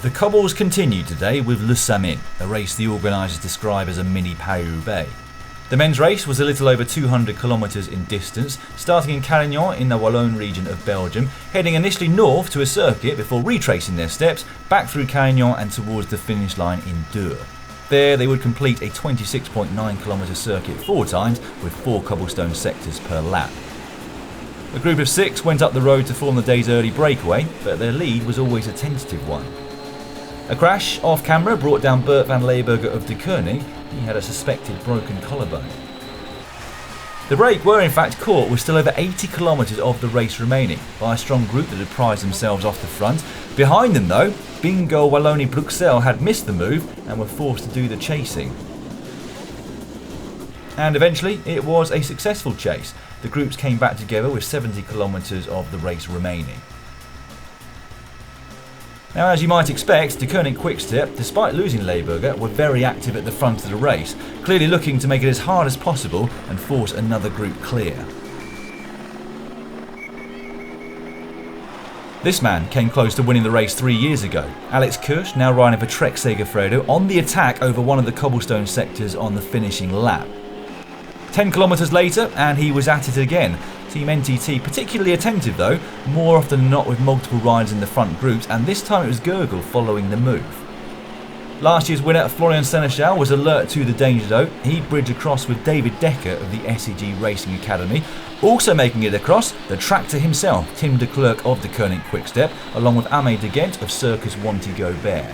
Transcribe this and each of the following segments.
The cobbles continued today with Le Samyn, a race the organisers describe as a mini Paris-Roubaix. The men's race was a little over 200 kilometres in distance, starting in Carignan in the Wallonia region of Belgium, heading initially north to a circuit before retracing their steps back through Carignan and towards the finish line in Dour. There they would complete a 26.9 kilometre circuit 4 times with 4 cobblestone sectors per lap. A group of 6 went up the road to form the day's early breakaway, but their lead was always a tentative one. A crash off camera brought down Bert van Leeuwenberger of De Koning. He had a suspected broken collarbone. The break were in fact caught with still over 80 kilometres of the race remaining by a strong group that had prized themselves off the front. Behind them though, Bingo Wallonia Bruxelles had missed the move and were forced to do the chasing. And eventually it was a successful chase. The groups came back together with 70 kilometres of the race remaining. Now, as you might expect, De Koning Quickstep, despite losing Leeuwenberger, were very active at the front of the race, clearly looking to make it as hard as possible and force another group clear. This man came close to winning the race 3 years ago. Alex Kirsch, now riding for Trek Segafredo, on the attack over one of the cobblestone sectors on the finishing lap. 10 kilometres later, and he was at it again. Team NTT particularly attentive though, more often than not with multiple riders in the front groups, and this time it was Gurgel following the move. Last year's winner, Florian Sénéchal, was alert to the danger though. He'd bridge across with David Decker of the SEG Racing Academy. Also making it across, the tractor himself, Tim de Klerk of De Koning Quickstep, along with Amé de Ghent of Circus Wanty Gobert.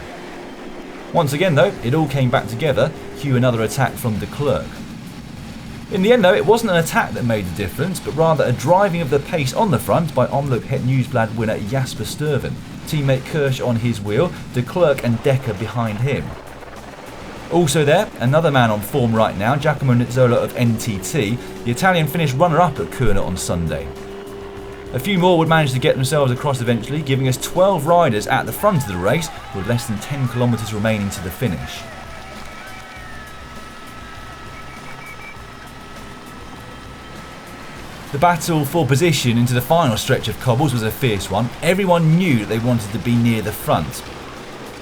Once again though, it all came back together, cue another attack from de Klerk. In the end though, it wasn't an attack that made the difference, but rather a driving of the pace on the front by Omloop Het Nieuwsblad winner Jasper Stuyven. Teammate Kirsch on his wheel, de Klerk and Decker behind him. Also there, another man on form right now, Giacomo Nizzola of NTT. The Italian finished runner-up at Kuurne on Sunday. A few more would manage to get themselves across eventually, giving us 12 riders at the front of the race with less than 10 kilometres remaining to the finish. The battle for position into the final stretch of cobbles was a fierce one. Everyone knew that they wanted to be near the front.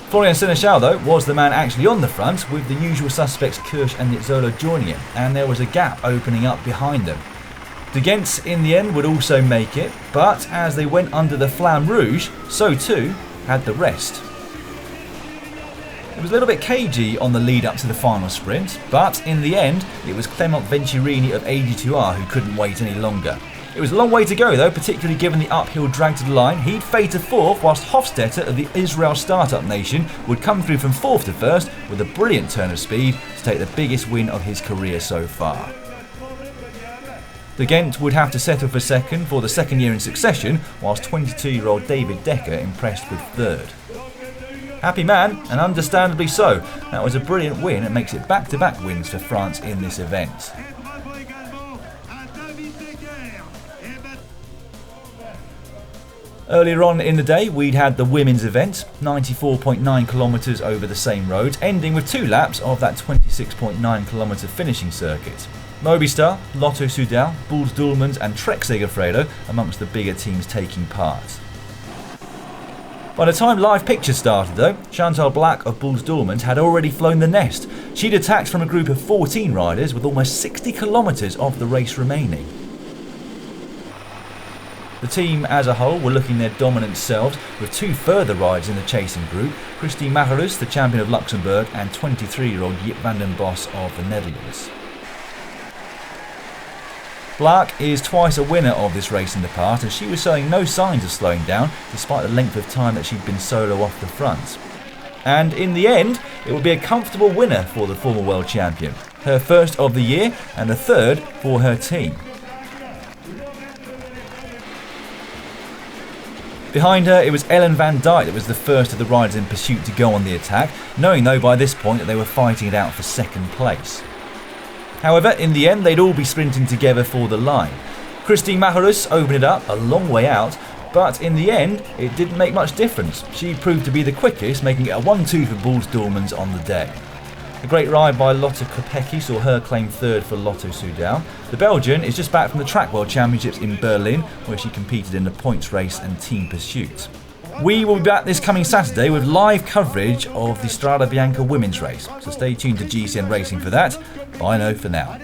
Florian Sénéchal though was the man actually on the front, with the usual suspects Kirsch and Nizzola joining him, and there was a gap opening up behind them. De Ghent in the end would also make it, but as they went under the Flamme Rouge, so too had the rest. It was a little bit cagey on the lead up to the final sprint, but in the end it was Clément Venturini of AG2R who couldn't wait any longer. It was a long way to go though, particularly given the uphill drag to the line. He'd fade to 4th, whilst Hofstetter of the Israel Startup Nation would come through from 4th to 1st with a brilliant turn of speed to take the biggest win of his career so far. De Ghent would have to settle for 2nd for the 2nd year in succession, whilst 22-year-old David Decker impressed with 3rd. Happy man, and understandably so. That was a brilliant win and makes it back-to-back wins for France in this event. Earlier on in the day we'd had the women's event, 94.9 kilometres over the same road, ending with 2 laps of that 26.9 kilometre finishing circuit. Mobistar, Lotto Soudal, Bulls Doelmans and Trek Segafredo amongst the bigger teams taking part. By the time live pictures started though, Chantal Black of Bulls Doelmans had already flown the nest. She'd attacked from a group of 14 riders with almost 60 kilometres of the race remaining. The team as a whole were looking their dominant selves, with 2 further riders in the chasing group, Christy Macherus, the champion of Luxembourg, and 23-year-old Jip van den Bos of the Netherlands. Black is twice a winner of this race in the past, and she was showing no signs of slowing down despite the length of time that she'd been solo off the front. And in the end, it would be a comfortable winner for the former world champion, her first of the year and the 3rd for her team. Behind her, it was Ellen van Dijk that was the first of the riders in pursuit to go on the attack, knowing though by this point that they were fighting it out for 2nd place. However, in the end, they'd all be sprinting together for the line. Christine Macherus opened it up a long way out, but in the end, it didn't make much difference. She proved to be the quickest, making it a 1-2 for Bulls Doelmans on the day. A great ride by Lotte Kopecky saw her claim 3rd for Lotto Soudal. The Belgian is just back from the Track World Championships in Berlin, where she competed in the points race and team pursuit. We will be back this coming Saturday with live coverage of the Strada Bianca women's race, so stay tuned to GCN Racing for that. Bye now for now.